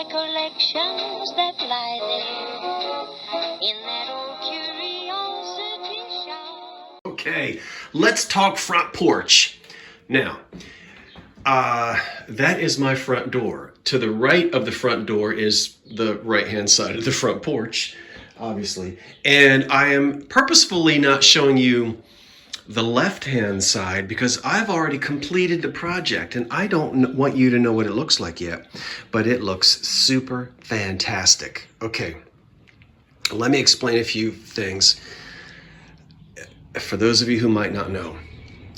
recollections that lie there in that old curiosity shop. Okay, let's talk front porch. Now, that is my front door. To the right of the front door is the right-hand side of the front porch, obviously. And I am purposefully not showing you the left-hand side because I've already completed the project and I don't want you to know what it looks like yet, but it looks super fantastic. Okay, let me explain a few things for those of you who might not know.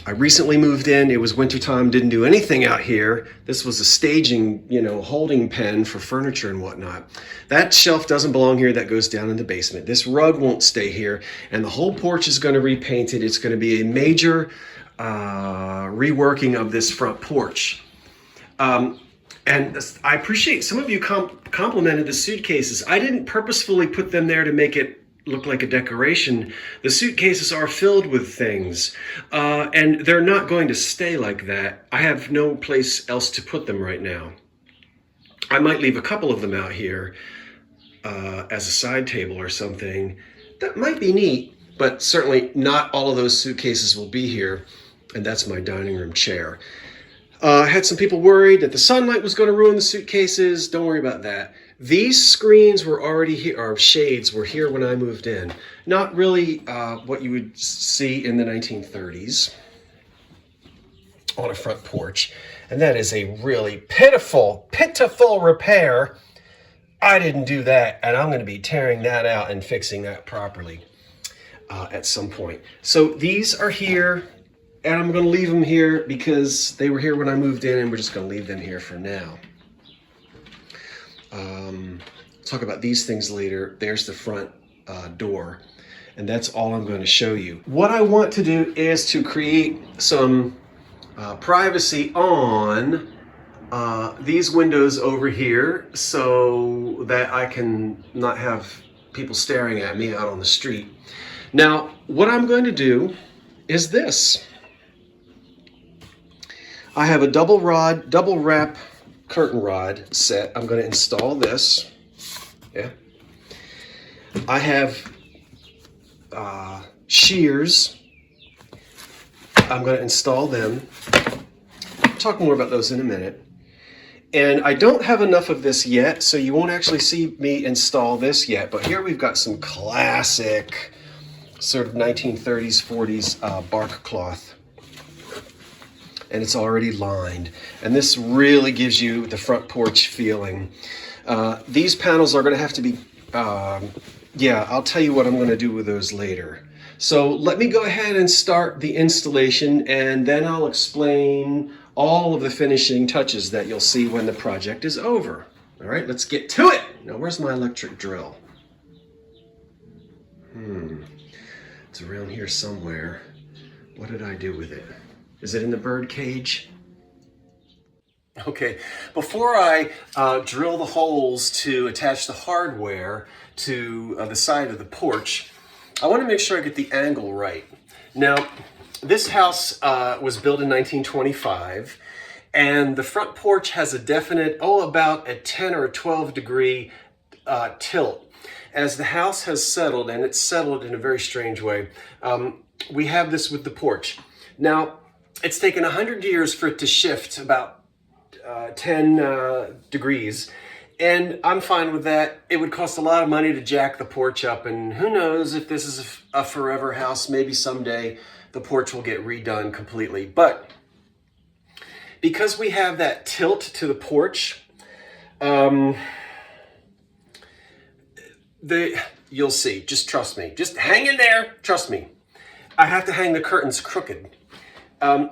I recently moved in. It was wintertime, didn't do anything out here. This was a staging, holding pen for furniture and whatnot. That shelf doesn't belong here. That goes down in the basement. This rug won't stay here, and the whole porch is going to be repainted. It's going to be a major reworking of this front porch. And I appreciate some of you complimented the suitcases. I didn't purposefully put them there to make it look like a decoration. The suitcases are filled with things, and they're not going to stay like that. I have no place else to put them right now. I might leave a couple of them out here as a side table or something. That might be neat, but certainly not all of those suitcases will be here, and that's my dining room chair. I had some people worried that the sunlight was going to ruin the suitcases. Don't worry about that. These screens were already here, or shades were here when I moved in. Not really what you would see in the 1930s on a front porch. And that is a really pitiful repair. I didn't do that, and I'm going to be tearing that out and fixing that properly at some point. So these are here, and I'm going to leave them here because they were here when I moved in, and we're just going to leave them here for now. Talk about these things later. There's the front door, and that's all I'm going to show you. What I want to do is to create some privacy on these windows over here so that I can not have people staring at me out on the street. Now, what I'm going to do is this. I have a double wrap curtain rod set. I'm going to install this. Yeah. I have shears. I'm going to install them. I'll talk more about those in a minute. And I don't have enough of this yet, so you won't actually see me install this yet. But here we've got some classic sort of 1930s, 40s bark cloth. And it's already lined. And this really gives you the front porch feeling. These panels are going to have to be, I'll tell you what I'm going to do with those later. So let me go ahead and start the installation, and then I'll explain all of the finishing touches that you'll see when the project is over. All right, let's get to it. Now, where's my electric drill? It's around here somewhere. What did I do with it? Is it in the bird cage? Okay, before I drill the holes to attach the hardware to the side of the porch, I want to make sure I get the angle right. Now, this house was built in 1925, and the front porch has a definite, about a 10 or 12 degree tilt. As the house has settled, and it's settled in a very strange way, we have this with the porch. Now, it's taken 100 years for it to shift about 10 degrees, and I'm fine with that. It would cost a lot of money to jack the porch up, and who knows if this is a forever house. Maybe someday the porch will get redone completely. But because we have that tilt to the porch, you'll see. Just trust me. Just hang in there. Trust me. I have to hang the curtains crooked.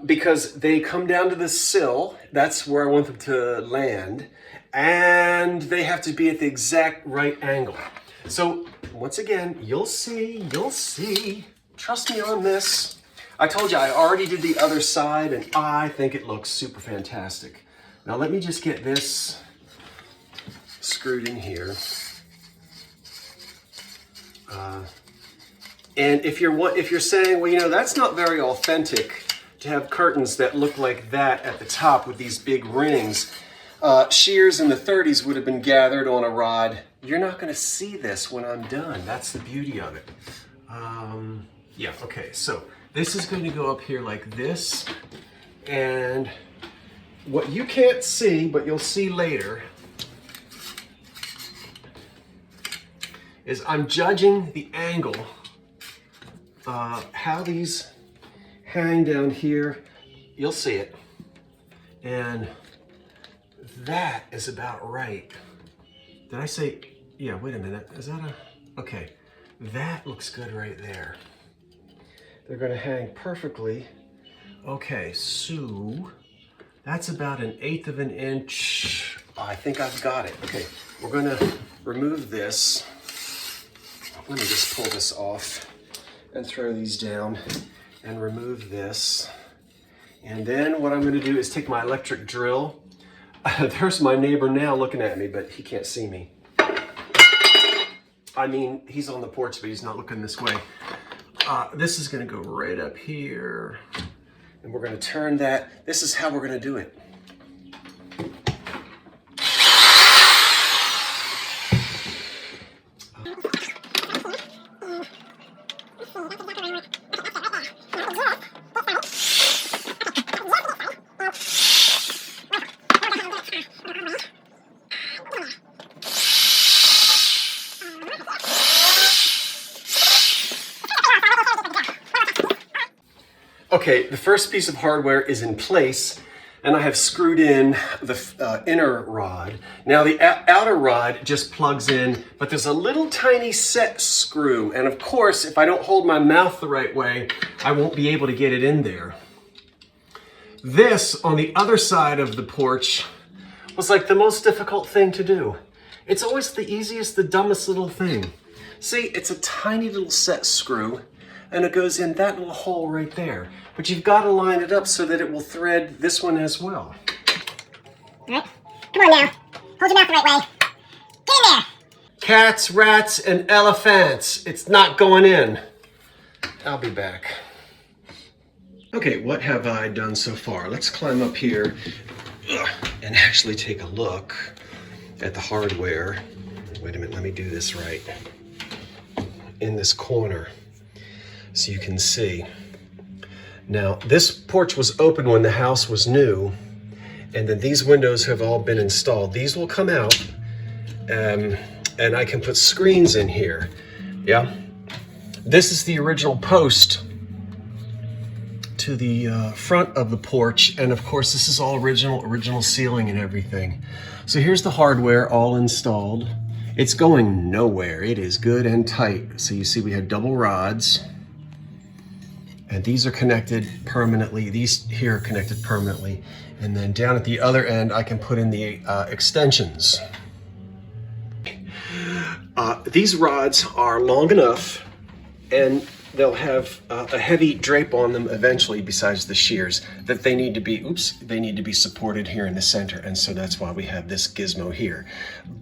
Because they come down to the sill. That's where I want them to land. And they have to be at the exact right angle. So, once again, you'll see. Trust me on this. I told you I already did the other side, and I think it looks super fantastic. Now, let me just get this screwed in here. And if you're saying, well, that's not very authentic to have curtains that look like that at the top with these big rings. shears in the 30s would have been gathered on a rod. You're not going to see this when I'm done. That's the beauty of it. Yeah, okay, so this is going to go up here like this. And what you can't see, but you'll see later, is I'm judging the angle, how these hang down here. You'll see it. And that is about right. Did I say, yeah, wait a minute. Is that okay. That looks good right there. They're gonna hang perfectly. Okay, so that's about 1/8 of an inch. Oh, I think I've got it. Okay, we're gonna remove this. Let me just pull this off and throw these down and remove this. And then what I'm gonna do is take my electric drill. There's my neighbor now looking at me, but he can't see me. I mean, he's on the porch, but he's not looking this way. This is gonna go right up here. And we're gonna turn that. This is how we're gonna do it. Okay, the first piece of hardware is in place, and I have screwed in the inner rod. Now the outer rod just plugs in, but there's a little tiny set screw, and of course, if I don't hold my mouth the right way, I won't be able to get it in there. This, on the other side of the porch, was like the most difficult thing to do. It's always the easiest, the dumbest little thing. See, it's a tiny little set screw, and it goes in that little hole right there. But you've got to line it up so that it will thread this one as well. All right, come on now. Hold your mouth the right way. Get in there. Cats, rats, and elephants. It's not going in. I'll be back. Okay, what have I done so far? Let's climb up here and actually take a look at the hardware. Wait a minute, let me do this right. In this corner, so you can see. Now, this porch was open when the house was new, and then these windows have all been installed. These will come out, and I can put screens in here. Yeah, this is the original post to the front of the porch, and of course this is all original ceiling and everything. So here's the hardware all installed. It's going nowhere. It is good and tight. So you see we have double rods, and these are connected permanently. These here are connected permanently. And then down at the other end, I can put in the extensions. These rods are long enough, and they'll have a heavy drape on them eventually, besides the shears, that they need to be supported here in the center. And so that's why we have this gizmo here.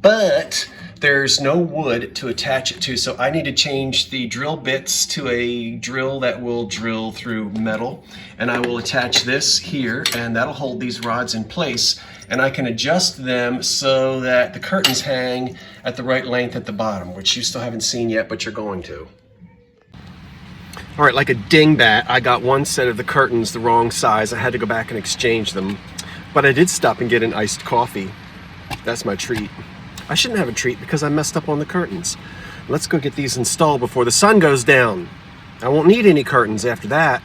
But there's no wood to attach it to, so I need to change the drill bits to a drill that will drill through metal. And I will attach this here, and that'll hold these rods in place. And I can adjust them so that the curtains hang at the right length at the bottom, which you still haven't seen yet, but you're going to. All right, like a dingbat, I got one set of the curtains the wrong size. I had to go back and exchange them. But I did stop and get an iced coffee. That's my treat. I shouldn't have a treat because I messed up on the curtains. Let's go get these installed before the sun goes down. I won't need any curtains after that.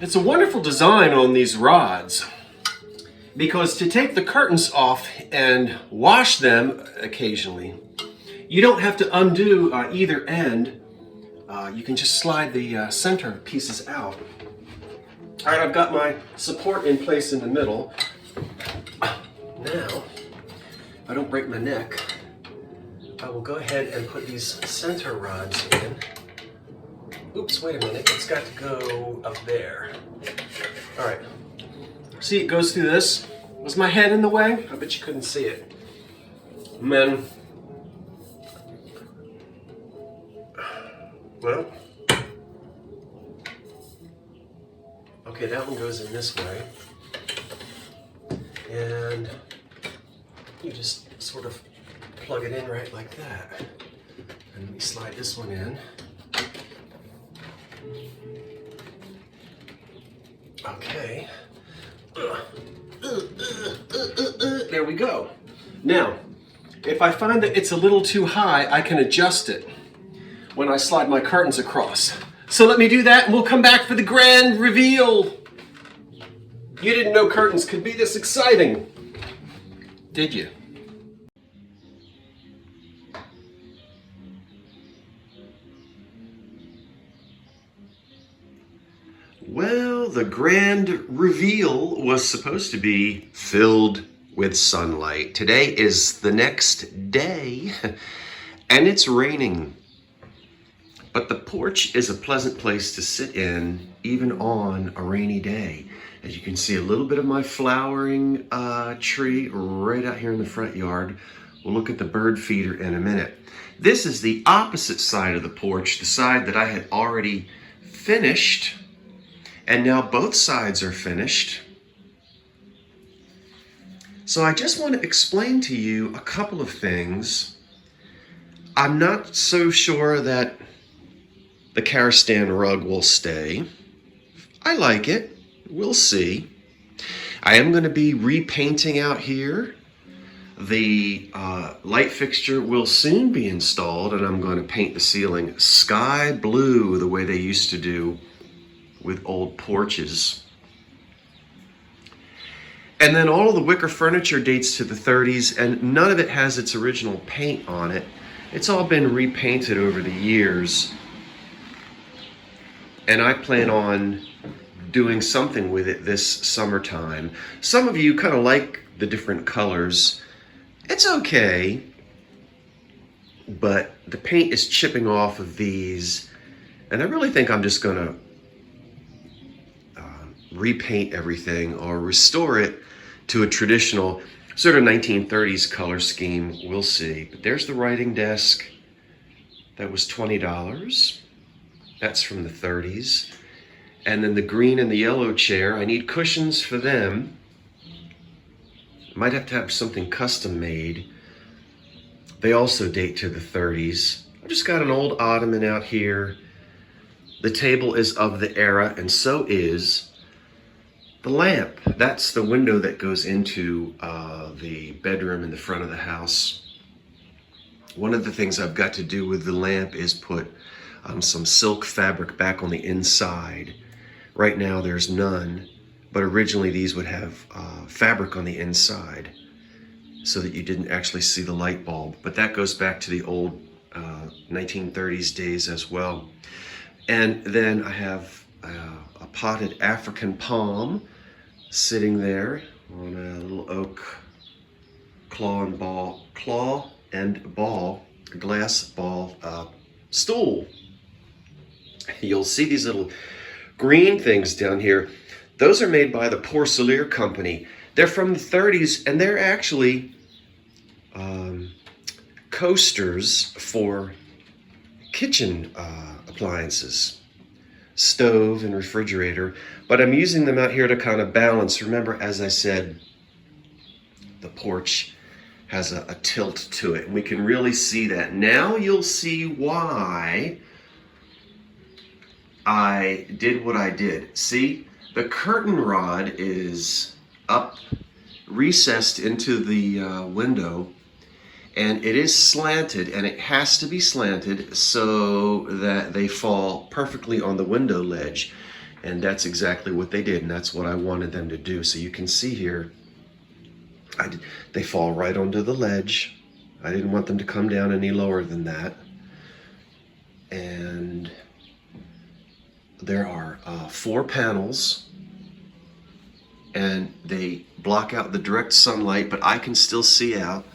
It's a wonderful design on these rods, because to take the curtains off and wash them occasionally, you don't have to undo either end. You can just slide the center pieces out. All right, I've got my support in place in the middle. Now, if I don't break my neck, I will go ahead and put these center rods in. Oops, wait a minute, it's got to go up there. All right, see, it goes through this. Was my head in the way? I bet you couldn't see it. And then, well, okay, that one goes in this way. And You just sort of plug it in right like that. And let me slide this one in. Okay. There we go. Now, if I find that it's a little too high, I can adjust it when I slide my curtains across. So let me do that and we'll come back for the grand reveal. You didn't know curtains could be this exciting, did you? Well, the grand reveal was supposed to be filled with sunlight. Today is the next day, and it's raining. But the porch is a pleasant place to sit in, even on a rainy day. As you can see, a little bit of my flowering tree right out here in the front yard. We'll look at the bird feeder in a minute. This is the opposite side of the porch, the side that I had already finished. And now both sides are finished. So I just want to explain to you a couple of things. I'm not so sure that the Karastan rug will stay. I like it. We'll see. I am going to be repainting out here. The light fixture will soon be installed, and I'm going to paint the ceiling sky blue the way they used to do with old porches. And then all of the wicker furniture dates to the 30s, and none of it has its original paint on it. It's all been repainted over the years. And I plan on doing something with it this summertime. Some of you kind of like the different colors. It's okay, but the paint is chipping off of these, and I really think I'm just gonna repaint everything or restore it to a traditional sort of 1930s color scheme. We'll see. But there's the writing desk. That was $20. That's from the 30s. And then the green and the yellow chair, I need cushions for them. Might have to have something custom made. They also date to the 30s. I've just got an old ottoman out here. The table is of the era, and so is the lamp. That's the window that goes into the bedroom in the front of the house. One of the things I've got to do with the lamp is put some silk fabric back on the inside. Right now there's none, but originally these would have fabric on the inside so that you didn't actually see the light bulb. But that goes back to the old 1930s days as well. And then I have a potted African palm sitting there on a little oak claw and ball glass ball stool. You'll see these little green things down here. Those are made by the Porcelain Company. They're from the 30s, and they're actually coasters for kitchen appliances, stove and refrigerator, but I'm using them out here to kind of balance. Remember, as I said, the porch has a tilt to it, and we can really see that. Now you'll see why I did what I did. See, the curtain rod is up, recessed into the window, and it is slanted, and it has to be slanted so that they fall perfectly on the window ledge. And that's exactly what they did, and that's what I wanted them to do. So you can see here, they fall right onto the ledge. I didn't want them to come down any lower than that. And there are 4 panels, and they block out the direct sunlight, but I can still see out.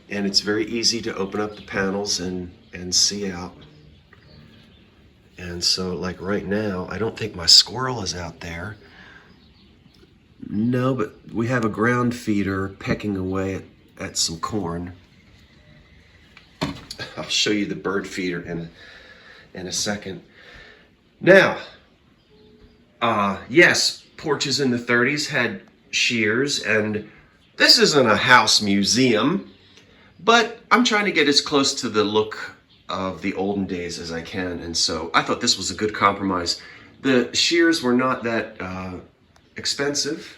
And it's very easy to open up the panels and see out. And so, like right now, I don't think my squirrel is out there. No, but we have a ground feeder pecking away at some corn. I'll show you the bird feeder in a second. Now, yes, porches in the 30s had shears, and This isn't a house museum, but I'm trying to get as close to the look of the olden days as I can, and so I thought this was a good compromise. The shears were not that expensive,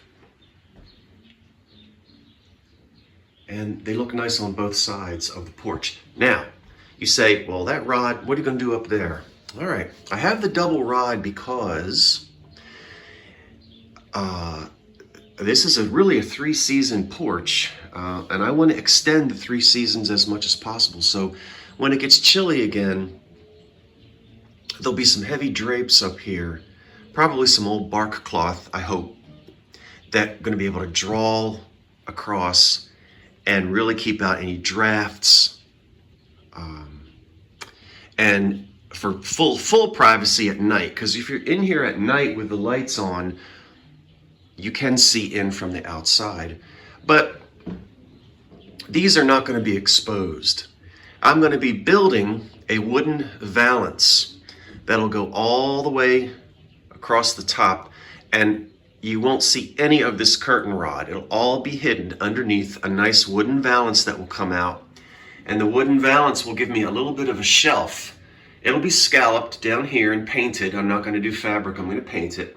and they look nice on both sides of the porch. Now, you say, well, that rod, what are you going to do up there? All right, I have the double rod because this is really a 3-season porch, and I want to extend the 3 seasons as much as possible. So when it gets chilly again, there'll be some heavy drapes up here, probably some old bark cloth, I hope, that going to be able to draw across and really keep out any drafts, and for full privacy at night. Because if you're in here at night with the lights on, you can see in from the outside. But these are not going to be exposed. I'm going to be building a wooden valance that'll go all the way across the top, and you won't see any of this curtain rod. It'll all be hidden underneath a nice wooden valance that will come out. And the wooden valance will give me a little bit of a shelf. It'll be scalloped down here and painted. I'm not going to do fabric, I'm going to paint it.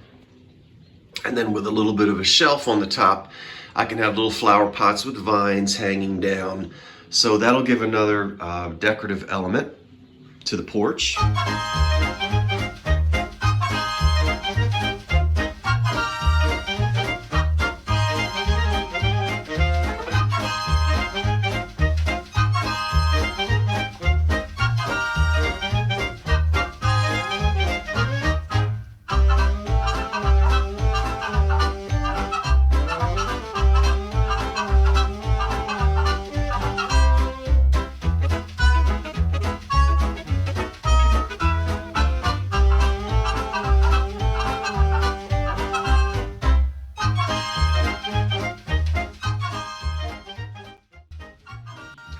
And then with a little bit of a shelf on the top, I can have little flower pots with vines hanging down. So that'll give another decorative element to the porch.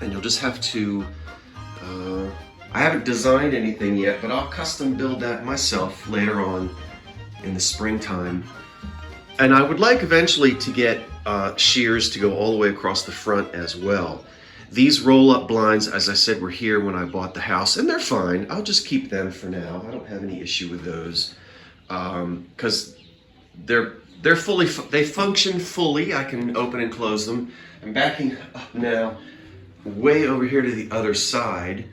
And you'll just have to, I haven't designed anything yet, but I'll custom build that myself later on in the springtime. And I would like eventually to get shears to go all the way across the front as well. These roll-up blinds, as I said, were here when I bought the house, and they're fine. I'll just keep them for now. I don't have any issue with those, because they function fully. I can open and close them. I'm backing up now way over here to the other side,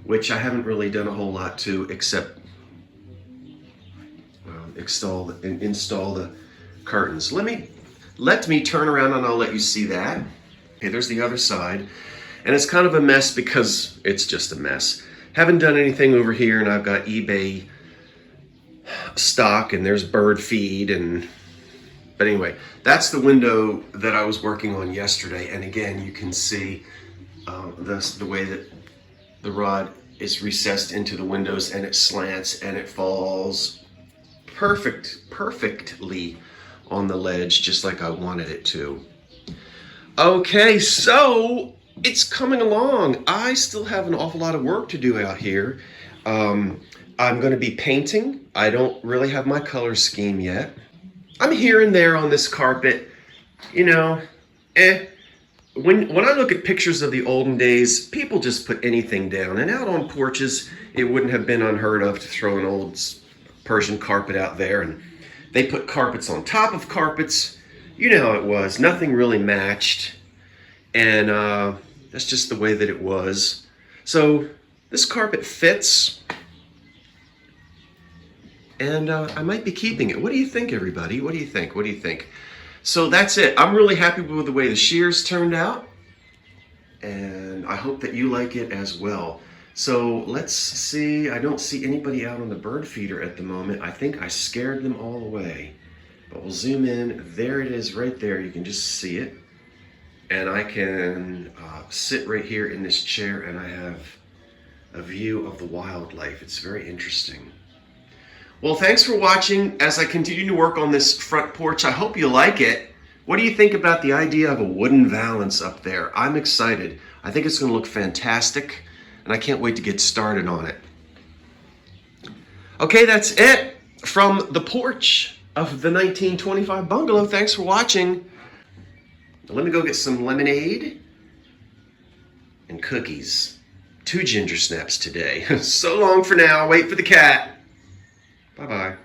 which I haven't really done a whole lot to except install the curtains. Let me turn around and I'll let you see that. Okay, there's the other side, and it's kind of a mess because it's just a mess. Haven't done anything over here, and I've got eBay stock, and there's bird feed, but anyway, that's the window that I was working on yesterday. And again, you can see the way that the rod is recessed into the windows, and it slants and it falls perfectly on the ledge, just like I wanted it to. Okay, so it's coming along. I still have an awful lot of work to do out here. I'm going to be painting. I don't really have my color scheme yet. I'm here and there on this carpet, you know, When I look at pictures of the olden days, people just put anything down. And out on porches, it wouldn't have been unheard of to throw an old Persian carpet out there. And they put carpets on top of carpets. You know how it was. Nothing really matched. And that's just the way that it was. So this carpet fits. And I might be keeping it. What do you think, everybody? What do you think? What do you think? So that's it. I'm really happy with the way the shears turned out, and I hope that you like it as well. So let's see. I don't see anybody out on the bird feeder at the moment. I think I scared them all away. But we'll zoom in. There it is right there. You can just see it. And I can sit right here in this chair, and I have a view of the wildlife. It's very interesting. Well, thanks for watching as I continue to work on this front porch. I hope you like it. What do you think about the idea of a wooden valance up there? I'm excited. I think it's going to look fantastic, and I can't wait to get started on it. Okay, that's it from the porch of the 1925 bungalow. Thanks for watching. But let me go get some lemonade and cookies. 2 ginger snaps today. So long for now. Wait for the cat. Bye-bye.